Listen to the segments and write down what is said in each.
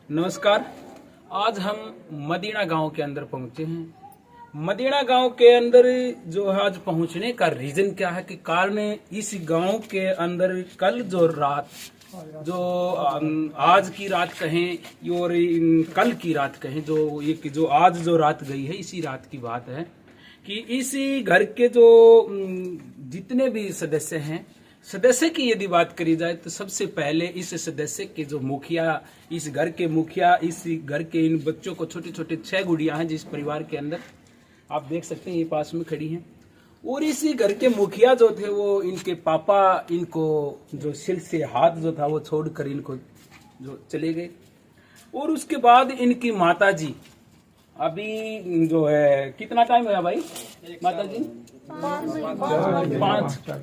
नमस्कार। आज हम मदीना गांव के अंदर पहुंचे हैं। मदीना गांव के अंदर जो है आज पहुंचने का रीजन क्या है कि कारण इस गांव के अंदर कल जो रात जो आज की रात कहें और कल की रात कहें जो आज जो रात गई है इसी रात की बात है कि इसी घर के जो जितने भी सदस्य की यदि बात करी जाए तो सबसे पहले इस सदस्य के जो मुखिया, इस घर के मुखिया, इस घर के इन बच्चों को छोटे छोटे 6 गुड़ियां हैं जिस परिवार के अंदर आप देख सकते हैं ये पास में खड़ी हैं। और इसी घर के मुखिया जो थे वो इनके पापा इनको जो सिर से हाथ जो था वो छोड़कर इनको जो चले गए। और उसके बाद इनकी माता जी अभी जो है कितना टाइम है भाई माता जी?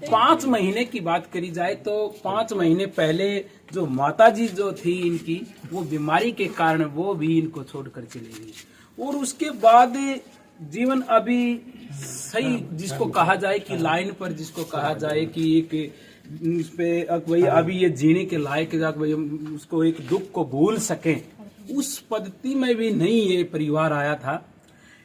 5 महीने की बात करी जाए तो 5 महीने पहले जो माताजी जो थी इनकी वो बीमारी के कारण वो भी इनको छोड़कर चली गई। और उसके बाद जीवन अभी सही जिसको कहा जाए कि लाइन पर जिसको कहा जाए कि एक इस पे वही अभी ये जीने के लायक भाई उसको एक दुख को भूल सके उस पद्धति में भी नहीं ये परिवार आया था।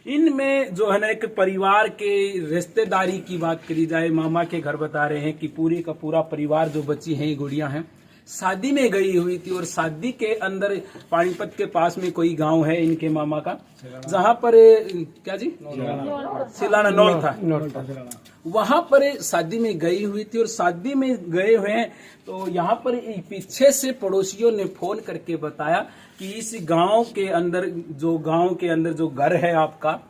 इनमें जो है ना एक परिवार के रिश्तेदारी की बात करी जाए, मामा के घर बता रहे हैं कि पूरी का पूरा परिवार जो बच्ची हैं गुड़ियां हैं शादी में गई हुई थी। और शादी के अंदर पानीपत के पास में कोई गांव है इनके मामा का जहां पर क्या जी सिलाना नौर था, वहां पर शादी में गई हुई थी। और शादी में गए हुए हैं तो यहाँ पर पीछे से पड़ोसियों ने फोन करके बताया कि इस गांव के अंदर जो घर है आपका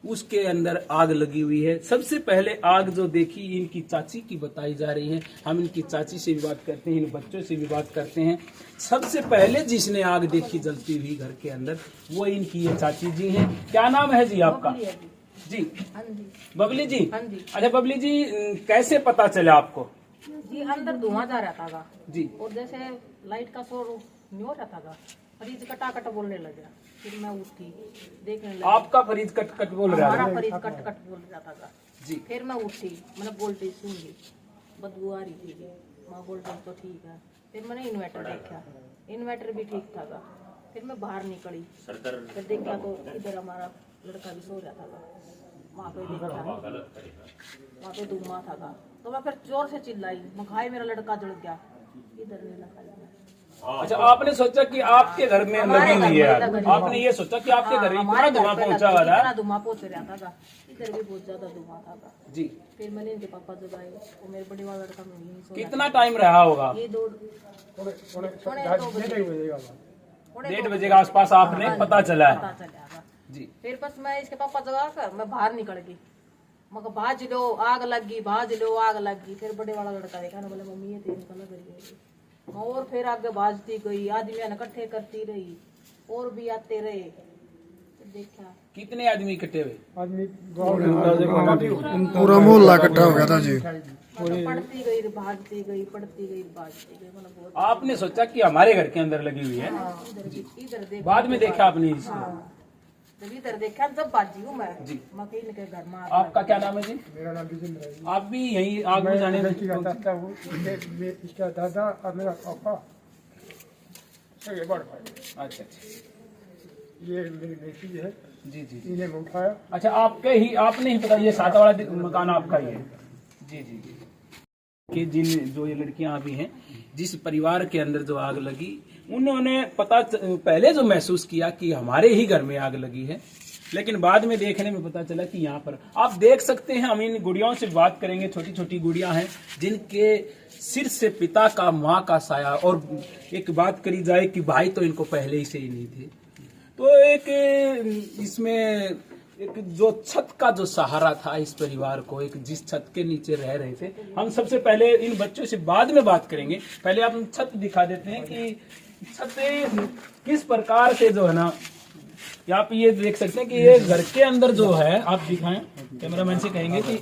उसके अंदर आग लगी हुई है। सबसे पहले आग जो देखी इनकी चाची की बताई जा रही है। हम इनकी चाची से भी बात करते हैं, इन बच्चों से भी बात करते हैं। सबसे पहले जिसने आग देखी जलती हुई घर के अंदर वो इनकी ये चाची जी हैं। क्या नाम है जी आपका? जी बबली जी। अच्छा बबली जी, कैसे पता चला आपको? जी अंदर धुआं जा रहा था जी, और जैसे लाइट का शोर नहीं हो रहा था, फ्रिज कटाकट बोलने लगा। फिर मैं उठी देखने लगी। आपका फ्रिज कट कट बोल रहा हमारा है? फ्रिज कट कट बोल रहा था जी। फिर मैं उठी, मैंने वोल्टेज सुन ली, बदबू आ रही थी। माँ वोल्टेज तो ठीक है। फिर मैंने इन्वर्टर देखा, इन्वर्टर भी ठीक था। फिर मैं बाहर निकली, फिर देखा तो इधर हमारा लड़का भी सो रहा था। वहाँ पे देखा वहाँ पे धुआं था। तो मैं फिर जोर से चिल्लाई, मैं खाई मेरा लड़का जल गया, इधर नहीं लगा। अच्छा, आपने सोचा कि आपके घर में लगी हुई है? आपने ये सोचा कि आपके घर में इतना धुआं पहुंचा हुआ था? धुआं पहुंच रहा था, इधर भी बहुत ज्यादा धुआं था जी। फिर मैंने इनके पापा जगाए, वो मेरे बड़े वाला लड़का में नहीं सोया। कितना टाइम रहा होगा? ये 1:30 बजे के आसपास आपने पता चला है? जी। फिर बस मैं इसके पापा जगा कर मैं बाहर निकल गई, मगर भाज लो आग लग गई, भाज लो आग लग गई। फिर बड़े वाला लड़का देखा ना, बोले मम्मी ये तेल का लग रही है। और फिर आगे भाजती गई, आदमी इकट्ठे करती रही और भी आते रहे। तो देखा कितने आदमी इकट्ठे हुए? पूरा मोहल्ला इकट्ठा हो गया था जी। पड़ती गई भाजती गई, पड़ती गई भाजती गई। मतलब बहुत आपने सोचा कि हमारे घर के अंदर लगी हुई है? इधर देख, बाद में देखा आपने इसको? जब इधर देखा जब बाजी हूँ मैं जी। मकीन के घर में। आपका क्या नाम है जी? मेरा नाम विजेंद्र है। आप भी यही आग बुझाने इसका दादा और मेरा पापा सगे बड़ भाई। अच्छा, ये मेरी बेटी है जी जी। इन्हें मैं उठाया। अच्छा, आपने ही पता ये सादा वाला मकान आपका ही है? जी जी जी। कि जिन जो ये लड़कियां अभी हैं जिस परिवार के अंदर जो आग लगी उन्होंने पहले जो महसूस किया कि हमारे ही घर में आग लगी है, लेकिन बाद में देखने में पता चला कि यहाँ पर आप देख सकते हैं। हम इन गुड़ियों से बात करेंगे, छोटी छोटी गुड़ियां हैं जिनके सिर से पिता का माँ का साया। और एक बात करी जाए कि भाई तो इनको पहले ही से ही नहीं थे। तो एक इसमें एक जो छत का जो सहारा था इस परिवार को, एक जिस छत के नीचे रह रहे थे। हम सबसे पहले इन बच्चों से बाद में बात करेंगे, पहले आप छत दिखा देते हैं कि छत किस प्रकार से जो है ना, आप ये देख सकते हैं कि ये घर के अंदर जो है, आप दिखाएं कैमरामैन से कहेंगे कि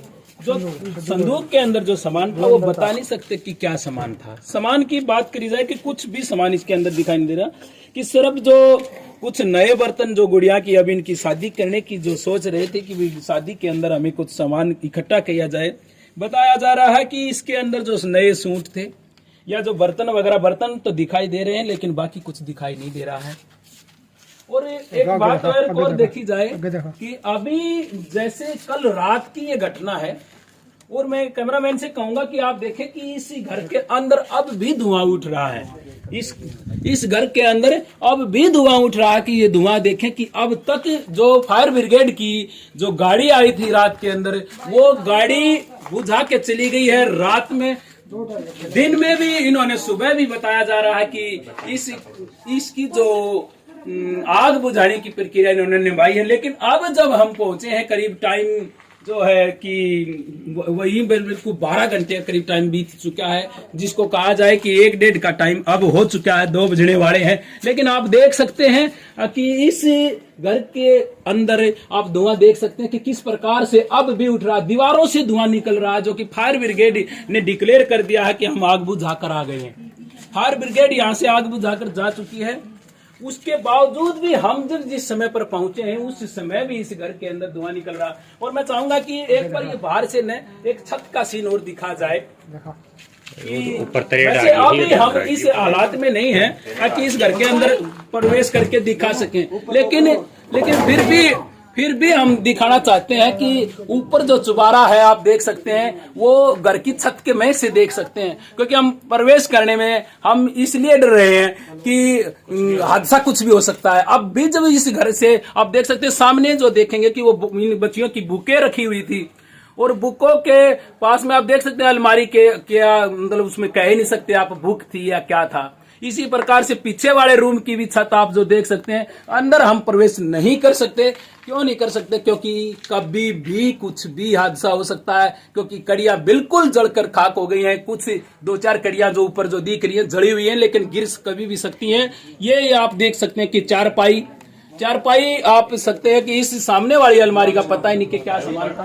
जो संदूक के अंदर जो सामान था वो बता नहीं सकते कि क्या सामान था। सामान की बात करी जाए कि कुछ भी सामान इसके अंदर दिखाई नहीं दे रहा, कि सिर्फ जो कुछ नए बर्तन जो गुड़िया की अभी इनकी शादी करने की जो सोच रहे थे कि शादी के अंदर हमें कुछ सामान इकट्ठा किया जाए, बताया जा रहा है कि इसके अंदर जो नए सूट थे या जो बर्तन वगैरह, बर्तन तो दिखाई दे रहे हैं लेकिन बाकी कुछ दिखाई नहीं दे रहा है। और एक बात और देखी जाए आगे देखो। कि अभी जैसे कल रात की ये घटना है, और मैं कैमरामैन से कहूंगा कि आप देखें कि इस घर के अंदर अब भी धुआं उठ रहा है। इस घर के अंदर अब भी धुआं उठ रहा है कि ये धुआं देखें कि अब तक जो फायर ब्रिगेड की जो गाड़ी आई थी रात के अंदर, वो गाड़ी बुझा के चली गई है रात में। दिन में भी इन्होंने सुबह भी बताया जा रहा है कि इसकी जो आग बुझाने की प्रक्रिया इन्होंने निभाई है। लेकिन अब जब हम पहुंचे हैं, करीब टाइम जो है कि वही बिल्कुल 12 घंटे करीब टाइम बीत चुका है, जिसको कहा जाए कि 1-1.5 का टाइम अब हो चुका है, 2 बजने वाले हैं। लेकिन आप देख सकते हैं कि इस घर के अंदर आप धुआं देख सकते हैं कि किस प्रकार से अब भी उठ रहा है, दीवारों से धुआं निकल रहा है, जो कि फायर ब्रिगेड ने डिक्लेयर कर दिया है कि हम आग बुझाकर आ गए हैं। फायर ब्रिगेड यहाँ से आग बुझाकर जा चुकी है। उसके बावजूद भी हम जब जिस समय पर पहुंचे हैं, उस समय भी इस घर के अंदर धुआं निकल रहा। और मैं चाहूंगा कि एक बार ये बाहर से न एक छत का सीन और दिखा जाए कि वैसे अभी हम इस हालात में नहीं है कि इस घर के अंदर प्रवेश करके दिखा सकें, लेकिन फिर भी हम दिखाना चाहते हैं कि ऊपर जो चुबारा है आप देख सकते हैं, वो घर की छत के में से देख सकते हैं। क्योंकि हम प्रवेश करने में हम इसलिए डर रहे हैं कि हादसा कुछ भी हो सकता है। अब भी जब इस घर से आप देख सकते हैं, सामने जो देखेंगे कि वो बच्चियों की बुकें रखी हुई थी, और बुकों के पास में आप देख सकते हैं अलमारी के क्या, मतलब उसमें कह ही नहीं सकते आप बुक थी या क्या था। इसी प्रकार से पीछे वाले रूम की भी छत आप जो देख सकते हैं, अंदर हम प्रवेश नहीं कर सकते। क्यों नहीं कर सकते? क्योंकि कभी भी कुछ भी हादसा हो सकता है, क्योंकि कड़ियां बिल्कुल जलकर खाक हो गई हैं। कुछ 2-4 कड़ियां जो ऊपर जो दिख रही हैं जड़ी हुई हैं, लेकिन गिर कभी भी सकती हैं। ये आप देख सकते हैं कि चारपाई आप सकते हैं कि इस सामने वाली अलमारी का पता ही नहीं कि क्या सामान था।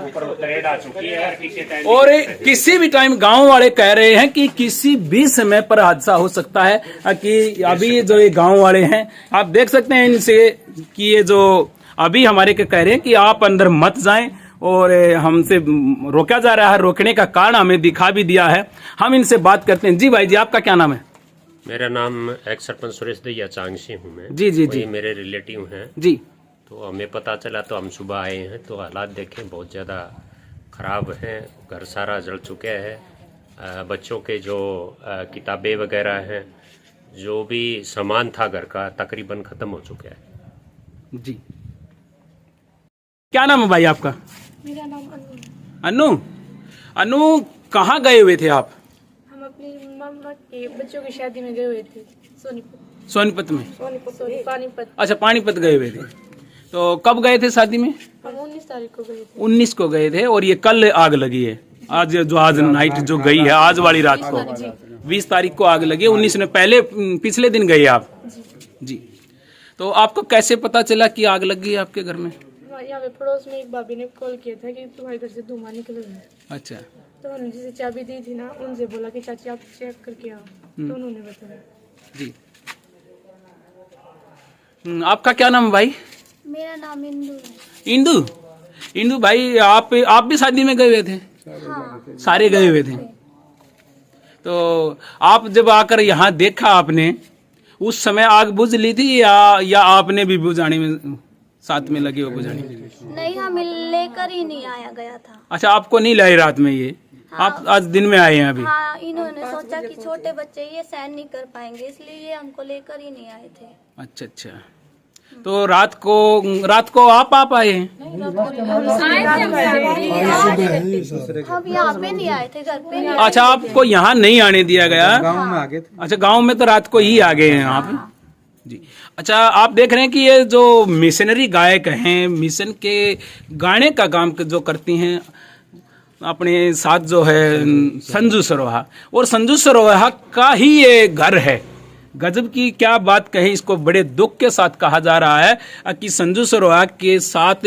और किसी भी टाइम गांव वाले कह रहे हैं कि किसी भी समय पर हादसा हो सकता है। कि अभी जो ये गांव वाले हैं, आप देख सकते हैं इनसे कि ये जो अभी हमारे के कह रहे हैं कि आप अंदर मत जाएं, और हमसे रोका जा रहा है। रोकने का कारण हमें दिखा भी दिया है। हम इनसे बात करते हैं। जी भाई जी, आपका क्या नाम है? मेरा नाम एक्स सरपंच सुरेश दैया चांगसी हूँ मैं। जी मेरे रिलेटिव हैं जी। तो हमें पता चला तो हम सुबह आए हैं, तो हालात देखें बहुत ज़्यादा ख़राब हैं। घर सारा जल चुका है। बच्चों के जो किताबें वगैरह हैं, जो भी सामान था घर का, तकरीबन ख़त्म हो चुका है। जी, क्या नाम है भाई आपका? मेरा नाम अनु, कहाँ गए हुए थे आप? हम अपनी मम्मा के बच्चों की शादी में गए हुए थे सोनीपत में। पानीपत। अच्छा, पानीपत गए हुए थे। तो कब गए थे शादी में? हम 19 तारीख को गए थे। 19 को गए थे, और ये कल आग लगी है। आज नाइट जो गई है, आज वाली रात को 20 तारीख को आग लगी है। 19 ने पहले पिछले दिन गए आप? जी। तो आपको कैसे पता चला कि आग लग गई है आपके घर में? यहाँ पे पड़ोस में एक भाभी ने कॉल किया था कि तुम्हारे घर से धुआं निकल रहा है। अच्छा। तो उन्होंने जिसे चाबी दी थी ना, उनसे बोला कि चाची आप चेक करके आओ, तो उन्होंने बताया। जी। आपका क्या नाम है भाई? मेरा नाम इंदु है। इंदु भाई, आप भी शादी में गए हुए थे? हाँ। सारे गए हुए थे। तो आप जब आकर यहाँ देखा आपने, उस समय आग बुझ ली थी या आपने भी बुझाने में साथ में लगे हो बुझाने? नहीं, हमें लेकर ही नहीं आया गया था। अच्छा, आपको नहीं लाई रात में ये? हाँ। आप आज दिन में आए हैं अभी? हाँ, इन्होंने सोचा कि छोटे बच्चे ये सहन नहीं कर पाएंगे, इसलिए ये हमको लेकर ही नहीं आए थे। अच्छा। तो रात को आप आए हैं? हम यहाँ पे नहीं आए थे, घर पे नहीं। अच्छा, आपको यहाँ नहीं आने दिया गया? गाँव में आ गए थे। अच्छा, गाँव में तो रात को ही आ गए हैं आप? जी। अच्छा, आप देख रहे हैं कि ये जो मिशनरी गायक हैं, मिशन के गाने का काम जो करती हैं, अपने साथ जो है संजू सरोहा, और संजू सरोहा का ही ये घर है। गजब की क्या बात कही, इसको बड़े दुख के साथ कहा जा रहा है कि संजू सरोहा के साथ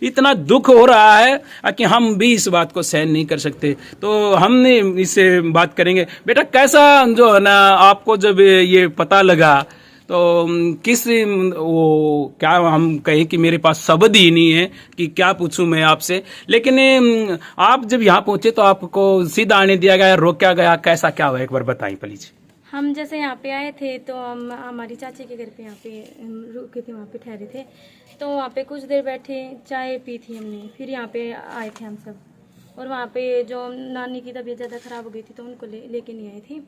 इतना दुख हो रहा है कि हम भी इस बात को सहन नहीं कर सकते। तो हमने इससे बात करेंगे। बेटा, कैसा जो है ना, आपको जब ये पता लगा तो क्या हम कहें कि मेरे पास शब्द ही नहीं है कि क्या पूछूं मैं आपसे। लेकिन आप जब यहाँ पहुंचे तो आपको सीधा आने दिया गया, रोका गया, कैसा क्या हुआ, एक बार बताइए प्लीज। हम जैसे यहाँ पे आए थे तो हम हमारी चाची के घर पे यहाँ पे रुके थे, वहाँ पे ठहरे थे। तो वहाँ पे कुछ देर बैठे, चाय पी थी हमने, फिर यहाँ पे आए थे हम सब। और वहाँ पे जो नानी की तबीयत ज़्यादा ख़राब हो गई थी तो उनको लेके नहीं आई थी।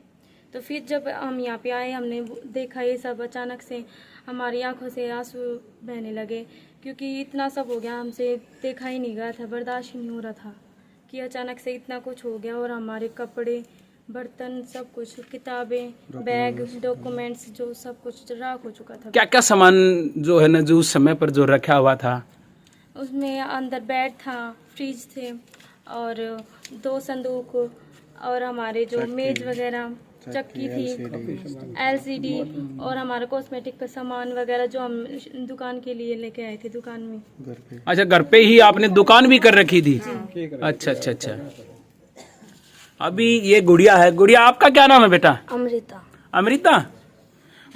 तो फिर जब हम यहाँ पे आए हमने देखा ये सब, अचानक से हमारी आंखों से आंसू बहने लगे, क्योंकि इतना सब हो गया, हमसे देखा ही नहीं गया था, बर्दाश्त ही नहीं हो रहा था कि अचानक से इतना कुछ हो गया। और हमारे कपड़े, बर्तन, सब कुछ, किताबें, बैग, डॉक्यूमेंट्स, जो सब कुछ राख हो चुका था। क्या क्या सामान जो है ना जो उस समय पर जो रखा हुआ था? उसमें अंदर बेड था, फ्रिज थे और 2 संदूक और हमारे जो मेज वगैरह, चक्की थी, LCD और हमारा कॉस्मेटिक का सामान वगैरह जो हम दुकान के लिए लेके आए थे दुकान में। अच्छा, घर पे ही आपने दुकान भी कर रखी थी? अच्छा अच्छा अच्छा। अभी ये गुड़िया है, गुड़िया आपका क्या नाम है बेटा? अमृता। अमृता,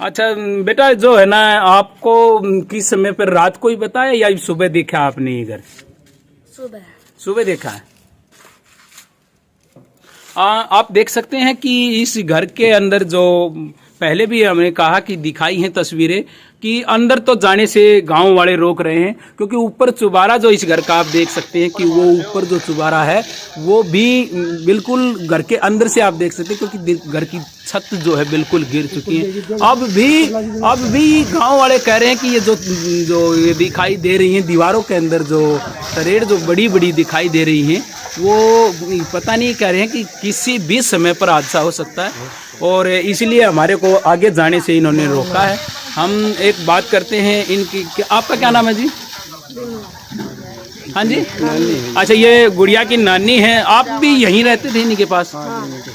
अच्छा बेटा, जो है ना आपको किस समय पर, रात को ही बताया या सुबह देखा आपने ये घर? सुबह। सुबह देखा है। आप देख सकते हैं कि इस घर के अंदर जो पहले भी हमने कहा कि दिखाई हैं तस्वीरें कि अंदर तो जाने से गांव वाले रोक रहे हैं, क्योंकि ऊपर चुबारा जो इस घर का आप देख सकते हैं कि वो ऊपर जो चुबारा है वो भी बिल्कुल घर के अंदर से आप देख सकते हैं, क्योंकि घर की छत जो है बिल्कुल गिर चुकी है। अब भी गांव वाले कह रहे हैं कि ये जो ये दिखाई दे रही हैं दीवारों के अंदर जो तरेड़ जो बड़ी बड़ी दिखाई दे रही हैं, वो पता नहीं, कह रहे हैं कि किसी भी समय पर हादसा हो सकता है, और इसलिए हमारे को आगे जाने से इन्होंने रोका है। हम एक बात करते हैं इनकी, आपका क्या नाम है जी? हाँ जी, अच्छा, ये गुड़िया की नानी है। आप भी यहीं रहते थे इनके पास?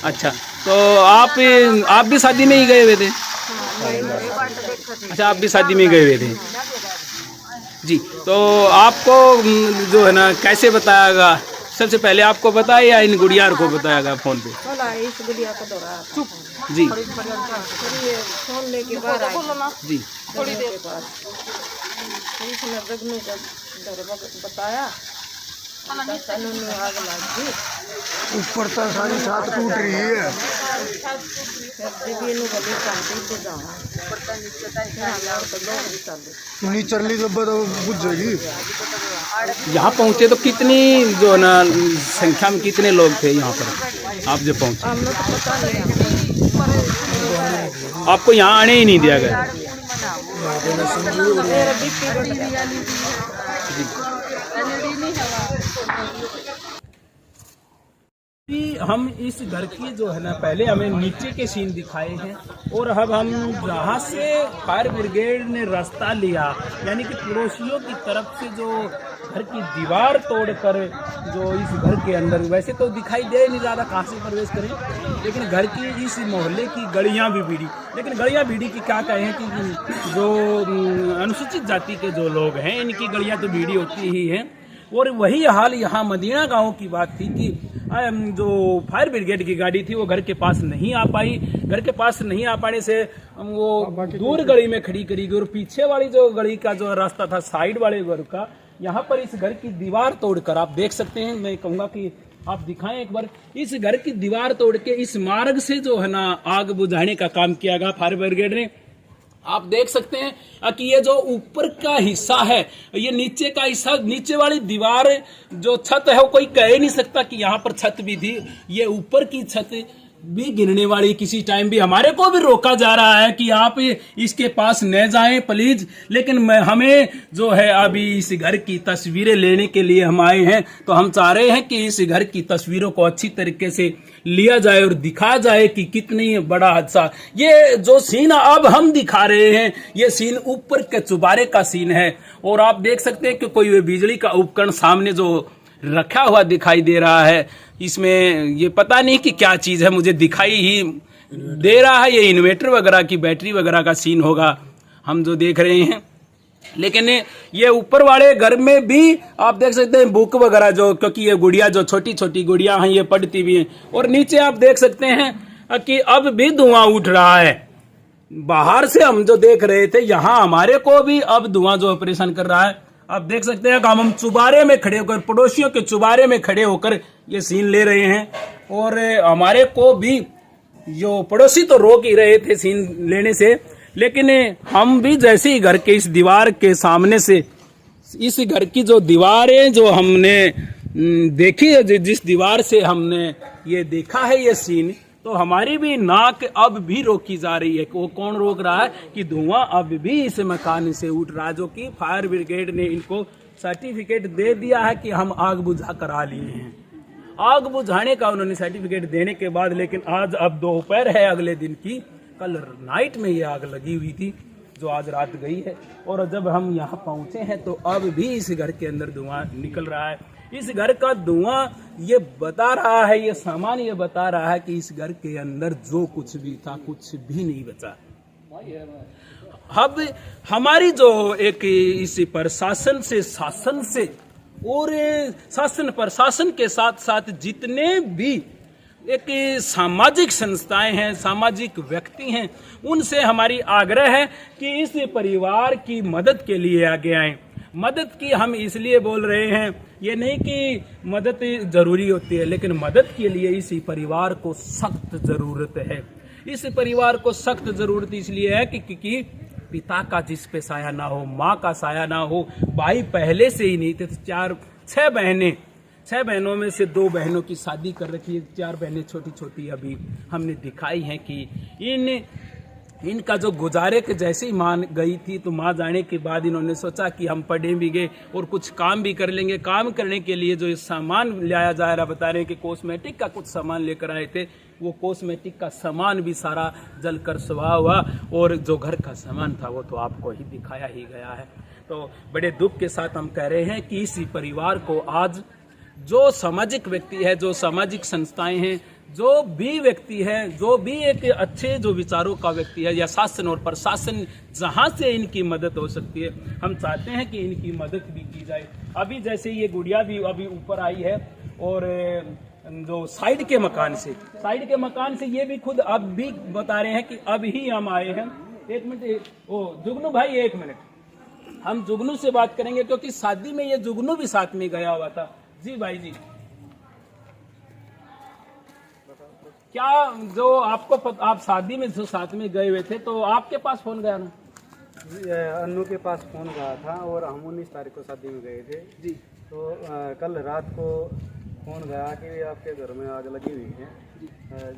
अच्छा, तो आप भी शादी में ही गए हुए थे? अच्छा, आप भी शादी में गए हुए थे जी। तो आपको जो है ना कैसे बताया, सबसे पहले आपको बताया या इन गुड़िया को बताया फोन पे? इस गुड़िया को दौड़ा जी फोन लेके बाहर आए जी। थोड़ी देर के बाद इसने रगनू को बताया, आग लग गई, ऊपर तो सारी छत टूट रही है। नीचे ली तो बुझ जाएगी। यहाँ पहुँचे तो कितनी जो है ना संख्या में कितने लोग थे यहाँ पर आप जब पहुँचे? आपको यहाँ आने ही नहीं दिया गया? हम इस घर की जो है ना, पहले हमें नीचे के सीन दिखाए हैं, और अब हम जहाँ से फायर ब्रिगेड ने रास्ता लिया, यानी कि पड़ोसियों की तरफ से जो घर की दीवार तोड़कर जो इस घर के अंदर, वैसे तो दिखाई दे नहीं ज़्यादा कहाँ से प्रवेश करें, लेकिन घर की इस मोहल्ले की गलियाँ भी भीड़ी, लेकिन गलियाँ भीड़ी की क्या कहें कि जो अनुसूचित जाति के जो लोग हैं इनकी गलियाँ तो भीड़ी होती ही हैं। और वही हाल यहाँ मदीना गांव की बात थी कि जो फायर ब्रिगेड की गाड़ी थी वो घर के पास नहीं आ पाई। घर के पास नहीं आ पाने से वो दूर गली में खड़ी करी गई, और पीछे वाली जो गली का जो रास्ता था साइड वाले घर का, यहाँ पर इस घर की दीवार तोड़कर आप देख सकते हैं। मैं कहूँगा कि आप दिखाएं एक बार, इस घर की दीवार तोड़ के इस मार्ग से जो है ना आग बुझाने का काम किया गया फायर ब्रिगेड ने। आप देख सकते हैं कि ये जो ऊपर का हिस्सा है, ये नीचे का हिस्सा, नीचे वाली दीवार जो छत है वो कोई कह ही नहीं सकता कि यहाँ पर छत भी थी। ये ऊपर की छत भी गिरने वाली, किसी टाइम भी हमारे को भी रोका जा रहा है कि आप इसके पास न जाएं प्लीज, लेकिन हमें जो है अभी इस घर की तस्वीरें लेने के लिए हम आए हैं। तो हम चाह रहे हैं कि इस घर की तस्वीरों को अच्छी तरीके से लिया जाए और दिखाया जाए कि कितनी बड़ा हादसा। ये जो सीन अब हम दिखा रहे हैं ये सीन ऊपर के चुबारे का सीन है, और आप देख सकते हैं कि कोई बिजली का उपकरण सामने जो रखा हुआ दिखाई दे रहा है, इसमें ये पता नहीं कि क्या चीज है, मुझे दिखाई ही दे रहा है। ये इन्वर्टर वगैरह की बैटरी वगैरह का सीन होगा हम जो देख रहे हैं। लेकिन ये ऊपर वाले घर में भी आप देख सकते हैं बुक वगैरह जो, क्योंकि ये गुड़िया जो छोटी छोटी गुड़िया हैं ये पढ़ती भी हैं। और नीचे आप देख सकते हैं कि अब भी धुआं उठ रहा है। बाहर से हम जो देख रहे थे यहाँ हमारे को भी अब धुआं जो परेशान कर रहा है। आप देख सकते हैं कि हम चुबारे में खड़े होकर, पड़ोसियों के चुबारे में खड़े होकर ये सीन ले रहे हैं, और हमारे को भी जो पड़ोसी तो रोक ही रहे थे सीन लेने से, लेकिन हम भी जैसे ही घर के इस दीवार के सामने से, इस घर की जो दीवारें जो हमने देखी है, जिस दीवार से हमने ये देखा है ये सीन, तो हमारी भी नाक अब भी रोकी जा रही है। वो कौन रोक रहा है कि धुआं अब भी इस मकान से उठ रहा है, जो कि फायर ब्रिगेड ने इनको सर्टिफिकेट दे दिया है कि हम आग बुझा करा लिए हैं। आग बुझाने का उन्होंने सर्टिफिकेट देने के बाद, लेकिन आज अब दोपहर है अगले दिन की, कल नाइट में ये आग लगी हुई थी जो आज रात गई है। और जब हम यहाँ पहुंचे हैं तो अब भी इस घर के अंदर धुआं निकल रहा है। इस घर का धुआं ये बता रहा है, ये सामान ये बता रहा है कि इस घर के अंदर जो कुछ भी था कुछ भी नहीं बचा। अब हमारी जो एक इस प्रशासन से, शासन से और शासन प्रशासन के साथ साथ जितने भी एक सामाजिक संस्थाएं हैं, सामाजिक व्यक्ति हैं, उनसे हमारी आग्रह है कि इस परिवार की मदद के लिए आगे आएं। मदद की हम इसलिए बोल रहे हैं, ये नहीं कि मदद जरूरी होती है, लेकिन मदद के लिए इस परिवार को सख्त जरूरत है। इस परिवार को सख्त जरूरत इसलिए है कि पिता का जिस पे साया ना हो, माँ का साया ना हो, भाई पहले से ही नहीं थे, तो 6 बहनों में से 2 बहनों की शादी कर रखी है, 4 बहनें छोटी छोटी अभी हमने दिखाई हैं कि इनका जो गुजारे के जैसे ही माँ गई थी, तो माँ जाने के बाद इन्होंने सोचा कि हम पढ़े भी गए और कुछ काम भी कर लेंगे। काम करने के लिए जो सामान लाया जा रहा, बता रहे हैं कि कॉस्मेटिक का कुछ सामान लेकर आए थे, वो कॉस्मेटिक का सामान भी सारा जलकर स्वाह हुआ, और जो घर का सामान था वो तो आपको ही दिखाया ही गया है। तो बड़े दुख के साथ हम कह रहे हैं कि इसी परिवार को आज जो सामाजिक व्यक्ति है, जो सामाजिक संस्थाएं हैं, जो भी व्यक्ति है, जो भी एक अच्छे जो विचारों का व्यक्ति है, या शासन और प्रशासन जहां से इनकी मदद हो सकती है, हम चाहते हैं कि इनकी मदद भी की जाए। अभी जैसे ये गुड़िया भी अभी ऊपर आई है, और जो साइड के मकान से ये भी खुद अब भी बता रहे हैं कि अभी ही हम आए हैं। एक मिनट, ओ जुगनू भाई, 1 मिनट, हम जुगनू से बात करेंगे क्योंकि शादी में ये जुगनू भी साथ में गया हुआ था। जी भाई जी, क्या जो आपको आप शादी में जो साथ में गए हुए थे, तो आपके पास फोन गया ना? अन्नू के पास फोन गया था, और हम 19 तारीख को शादी में गए थे जी। तो कल रात को फोन गया कि आपके घर में आग लगी हुई है।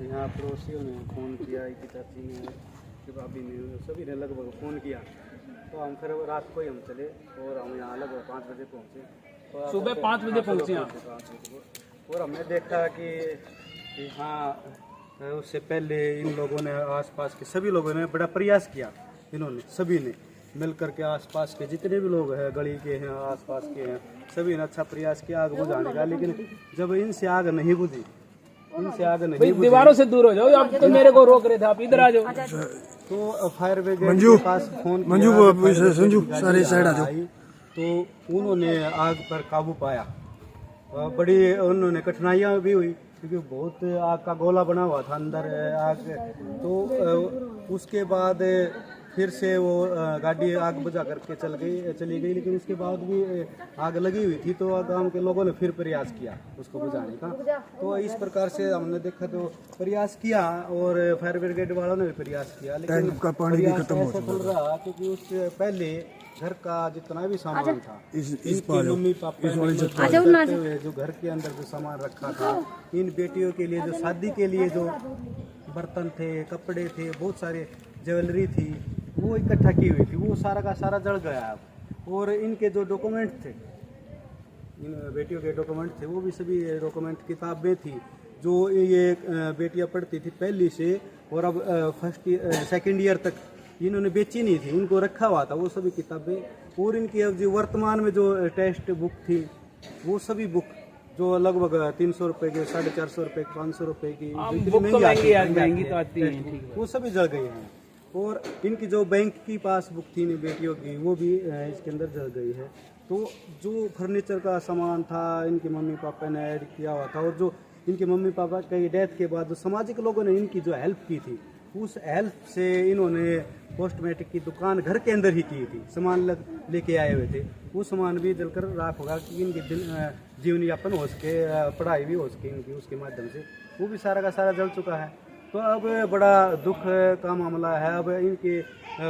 यहाँ पड़ोसियों ने फ़ोन किया कि चाची ने, कि भाभी ने, सभी ने लगभग फ़ोन किया। तो हम फिर रात को ही हम चले, और हम यहाँ लगभग 5 बजे पहुँचे। तो सुबह 5 बजे पहुँचे यहाँ, और हमने देखा कि हाँ, उससे पहले इन लोगों ने, आसपास के सभी लोगों ने बड़ा प्रयास किया। इन्होंने सभी ने मिल करके, आसपास के जितने भी लोग हैं, गली के हैं, आसपास के हैं, सभी ने अच्छा प्रयास किया आग बुझाने का। लेकिन जब इनसे आग नहीं बुझी, दीवारों से दूर हो जाओ, आप तो मेरे को रोक रहे थे, आप इधर आ जाओ। तो फायर ब्रिगेड के पास फोन आई, तो उन्होंने आग पर काबू पाया। बड़ी उन्होंने कठिनाइयाँ भी हुई, क्योंकि बहुत आग का गोला बना हुआ था अंदर आग। तो उसके बाद फिर से वो गाड़ी आग बुझा करके चली गई, लेकिन उसके बाद भी आग लगी हुई थी। तो गांव के लोगों ने फिर प्रयास किया उसको बुझाने का। तो इस प्रकार से हमने देखा, तो प्रयास किया, और फायर ब्रिगेड वालों ने भी प्रयास किया, लेकिन प्रयास ऐसा चल रहा क्योंकि उससे पहले घर का जितना भी सामान था, इनके मम्मी पापा ने जो घर के अंदर जो सामान रखा था, इन बेटियों के लिए जो शादी के लिए जो बर्तन थे, कपड़े थे, बहुत सारे ज्वेलरी थी, वो इकट्ठा की हुई थी, वो सारा का सारा जल गया अब। और इनके जो डॉक्यूमेंट थे, इन बेटियों के डॉक्यूमेंट थे, वो भी सभी डॉक्यूमेंट, किताबें थी जो ये बेटियां पढ़ती थी पहली से, और अब सेकेंड ईयर तक इन्होंने बेची नहीं थी, इनको रखा हुआ था वो सभी किताबें। और इनकी अब जो वर्तमान में जो टेक्स्ट बुक थी, वो सभी बुक जो लगभग 300 रुपए के, 450 रुपए, 500 रुपए की, महंगी वो सभी जल गई हैं। और इनकी जो बैंक की पासबुक थी बेटियों की, वो भी इसके अंदर जल गई है। तो जो फर्नीचर का सामान था, इनके मम्मी पापा ने ऐड किया हुआ था, और जो इनके मम्मी पापा की डेथ के बाद जो सामाजिक लोगों ने इनकी जो हेल्प की थी, उस हेल्प से इन्होंने कॉस्मेटिक की दुकान घर के अंदर ही की थी, सामान लेके आए हुए थे, वो सामान भी जलकर राख होगा कि इनकी जीवन यापन हो सके, पढ़ाई भी हो सके इनकी उसके माध्यम से, वो भी सारा का सारा जल चुका है। तो अब बड़ा दुख का मामला है, अब इनके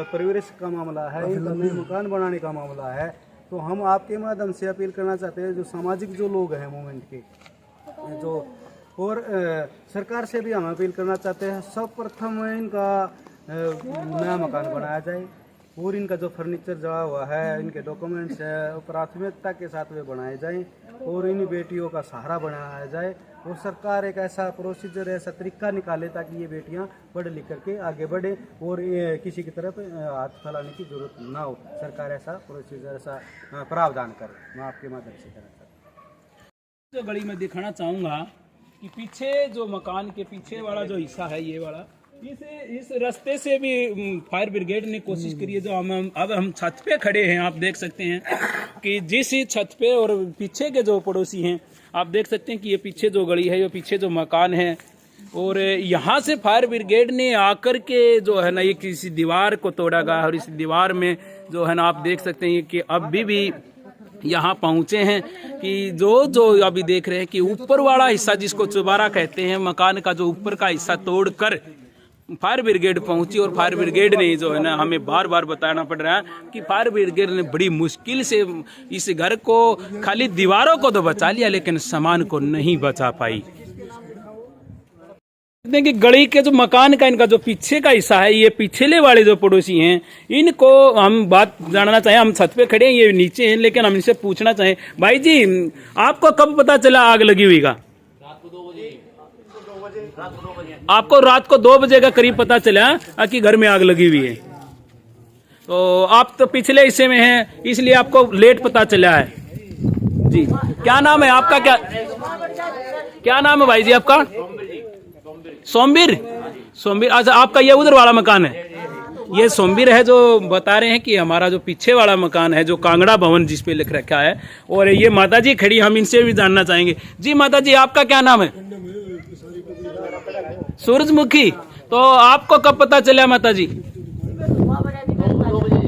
परिवेश का मामला है, इनका नए मकान बनाने का मामला है। तो हम आपके माध्यम से अपील करना चाहते हैं, जो सामाजिक जो लोग हैं मूवमेंट के जो, और सरकार से भी हम अपील करना चाहते हैं, सर्वप्रथम इनका नया मकान बनाया जाए और इनका जो फर्नीचर जड़ा हुआ है, इनके डॉक्यूमेंट्स है, प्राथमिकता के साथ वे बनाए जाएं और इन बेटियों का सहारा बनाया जाए और सरकार एक ऐसा प्रोसीजर, ऐसा तरीका निकाले ताकि ये बेटियां पढ़ लिख करके आगे बढ़े और ये किसी की तरफ हाथ फैलाने की जरूरत ना हो। सरकार ऐसा प्रोसीजर, ऐसा प्रावधान करे। मैं आपके माध्यम से कहना चाहता हूँ। जो गली में दिखाना चाहूँगा कि पीछे जो मकान के पीछे वाला जो हिस्सा है, ये वाला, इस रास्ते से भी फायर ब्रिगेड ने कोशिश करी है। जो हम छत पे खड़े हैं, आप देख सकते हैं कि जिस छत पे और पीछे के जो पड़ोसी हैं, आप देख सकते हैं कि ये पीछे जो गली है, ये पीछे जो मकान है, और यहाँ से फायर ब्रिगेड ने आकर के जो है ना ये किसी दीवार को तोड़ा गया और इस दीवार में जो है ना आप देख सकते हैं कि अभी भी यहाँ पहुंचे हैं कि जो अभी देख रहे हैं कि ऊपर वाला हिस्सा जिसको चुबारा कहते हैं, मकान का जो ऊपर का हिस्सा तोड़कर फायर ब्रिगेड पहुंची और फायर ब्रिगेड ने जो है ना हमें बार बार बताना पड़ रहा है कि फायर ब्रिगेड ने बड़ी मुश्किल से इस घर को, खाली दीवारों को तो बचा लिया लेकिन सामान को नहीं बचा पाई। कि गली के जो मकान का इनका जो पीछे का हिस्सा है, ये पिछले वाले जो पड़ोसी हैं, इनको हम बात जानना चाहें। हम छत पे खड़े हैं, ये नीचे हैं, लेकिन हम इनसे पूछना चाहें, भाई जी आपको कब पता चला आग लगी हुई का? आपको रात को 2 बजे का करीब पता चला कि घर में आग लगी हुई है। तो आप तो पिछले हिस्से में हैं, इसलिए आपको लेट पता चला है। जी, क्या नाम है आपका? क्या नाम है भाई जी आपका? सोमवीर। सोमवीर, अच्छा आपका ये उधर वाला मकान है? ये सोमवीर है जो बता रहे हैं कि हमारा जो पीछे वाला मकान है, जो कांगड़ा भवन जिस पे लिख रखा है। और ये माता जी खड़ी, हम इनसे भी जानना चाहेंगे। जी माता जी, आपका क्या नाम है? सूरजमुखी। तो आपको कब पता चला माता जी?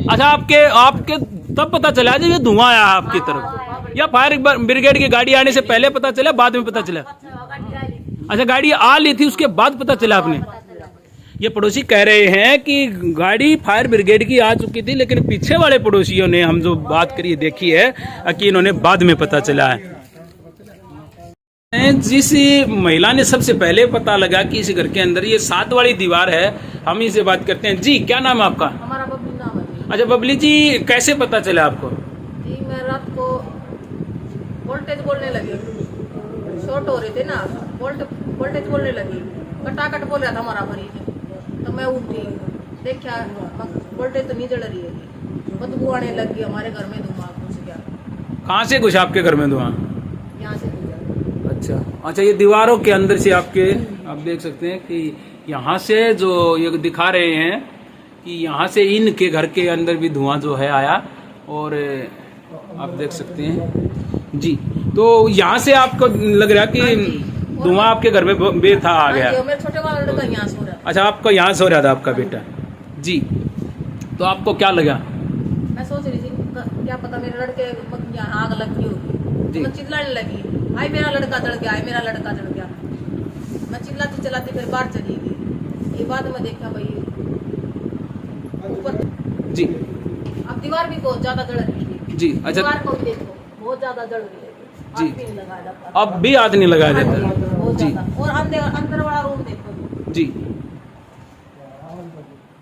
अच्छा, आपके तब पता चला जब ये धुआं आया आपकी तरफ, या फायर ब्रिगेड की गाड़ी आने से पहले पता चला, बाद में पता चला? अच्छा, गाड़ी आ ली थी उसके बाद पता चला आपने? ये पड़ोसी कह रहे हैं कि गाड़ी फायर ब्रिगेड की आ चुकी थी, लेकिन पीछे वाले पड़ोसियों ने हम जो बात करी देखी है कि इन्होंने बाद में पता चला है। जिस महिला ने सबसे पहले पता लगा कि इस घर के अंदर ये 7 वाली दीवार है, हम इसे बात करते हैं। जी, क्या नाम है आपका? हमारा बबली नाम है। अच्छा बबली जी, कैसे पता चला आपको? जी, मैं रात को वोल्टेज बोलने लगी, शॉर्ट हो रहे थे ना, वोल्टेज बोलने लगी, कटाकट बोल रहा था हमारा मरीज। तो मैं उठी, देखा वोल्टेज तो नहीं जल रही है, बदबू आने लगी, हमारे घर में धुआं घुस गया। कहाँ से घुसा आपके घर में धुआं? यहाँ से। अच्छा, ये दीवारों के अंदर से आप देख सकते हैं कि यहाँ से जो ये दिखा रहे हैं कि यहाँ से इनके घर के अंदर भी धुआं जो है आया, और आप देख सकते हैं। जी, तो यहाँ से आपको लग रहा कि धुआं आपके घर में बेथा आ गया? मेरा छोटे वाला लड़का यहाँ सो रहा। अच्छा, आपको यहाँ सो रहा था आपका बेटा? जी, तो आपको क्या लगा? मैं सोच रही थी क्या पता मेरे लड़के यहाँ आग लगी होगी। मैं चिल्लाने लगी, हाय मेरा लड़का जल गया, हाय मेरा लड़का जल गया। मैं चिल्लाती चलाती फिर बाहर चली गई। ये बाद में देखा भाई ऊपर। जी, अब दीवार भी बहुत ज्यादा जल रही है। जी, अच्छा, दीवार को देखो बहुत ज्यादा जल रही है। जी, हाथ भी नहीं लगाया जाता। अब भी हाथ नहीं लगाया जाता? बहुत जी, ज्यादा। और अंदर वाला रूम देखो जी,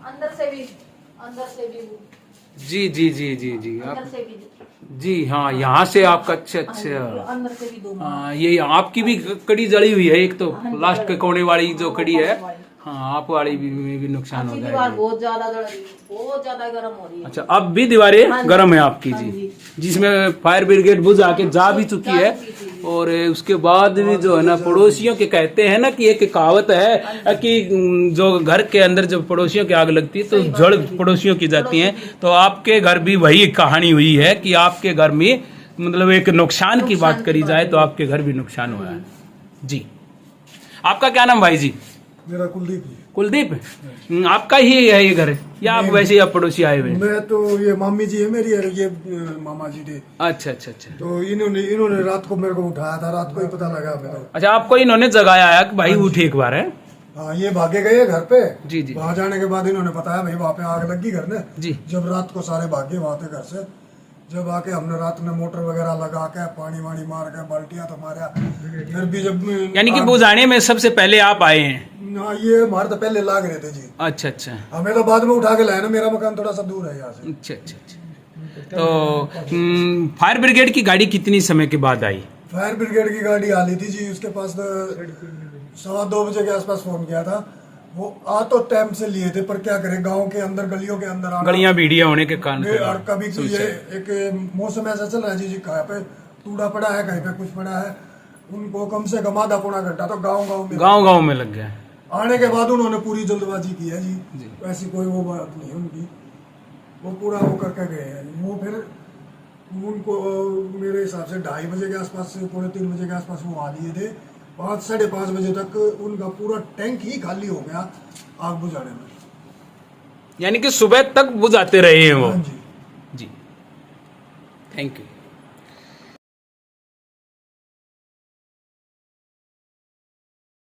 अंदर से भी जी जी जी जी जी अंदर से भी जी, हाँ, यहाँ से आपका, अच्छा, अंदर से भी धुआं। हाँ, ये आपकी भी कड़ी जली हुई है, एक तो लास्ट के कोने वाली जो कड़ी है, हाँ, आप वाली भी नुकसान हो दीवार जाएगी। बहुत ज्यादा जल रही है, बहुत ज्यादा गर्म हो रही है। अच्छा, अब भी दीवारें गर्म है आपकी? जी, जिसमें फायर ब्रिगेड बुझा के जा भी चुकी है, और उसके बाद भी जो है ना पड़ोसियों के कहते हैं ना कि एक कहावत है कि जो घर के अंदर जब पड़ोसियों की आग लगती है तो जड़ पड़ोसियों की जाती है। तो आपके घर भी वही कहानी हुई है कि आपके घर में, मतलब एक नुकसान की बात करी जाए तो आपके घर भी नुकसान हुआ है। जी, आपका क्या नाम भाई जी? मेरा कुलदीप जी। कुलदीप, आपका ही है ये घर, या आप वैसे ही आप पड़ोसी आए हुए? मैं तो, ये मामी जी है मेरी, और ये मामा जी थे। अच्छा अच्छा अच्छा। तो इन्होंने रात को मेरे को उठाया था, रात को ही पता लगा मेरे को। अच्छा, आपको इन्होंने जगाया है कि भाई उठ एक बार है? हाँ, ये भागे गए घर पे। जी, जी। वहां जाने के बाद इन्होंने बताया भाई वहाँ पे आग लगी घर में। जी। जब रात को सारे भागे वहां थे घर से। जब आके हमने रात में मोटर वगैरह लगा के पानी वानी मार के बाल्टियां तो मारा, फिर भी जब यानी कि बुझाने में सबसे पहले आप आए हैं? हाँ, ये हमारे तो पहले लाग रहे थे जी। अच्छा अच्छा हमें तो बाद में उठा के लाए ना, मेरा मकान थोड़ा सा दूर है यहाँ से। अच्छा अच्छा अच्छा। तो फायर ब्रिगेड की गाड़ी कितनी समय के बाद आई? फायर ब्रिगेड की गाड़ी आ ली थी जी, उसके पास तो 2:15 बजे के आसपास फोन किया था। वो आ तो टाइम से लिए थे, पर क्या करें, गांव के अंदर गलियों के अंदर आना, गलियां भीड़िया होने के कारण और कभी ये एक मौसम ऐसा चल रहा है जी, कहाँ पे टूटा पड़ा है, कहीं पे कुछ पड़ा है। उनको कम से कम आधा पौना घंटा तो गाँव में लग गया। आने के बाद उन्होंने पूरी जल्दबाजी की है जी। ऐसी कोई वो बात नहीं है उनकी, वो पूरा वो करके गए हैं। वो फिर उनको मेरे हिसाब से 2:30 बजे के आसपास से 2:45 बजे के आसपास वो आ लिए थे। 5 साढ़े 5 बजे तक उनका पूरा टैंक ही खाली हो गया आग बुझाने में। यानी कि सुबह तक बुझाते रहे हैं वो। हाँ जी। जी, थैंक यू।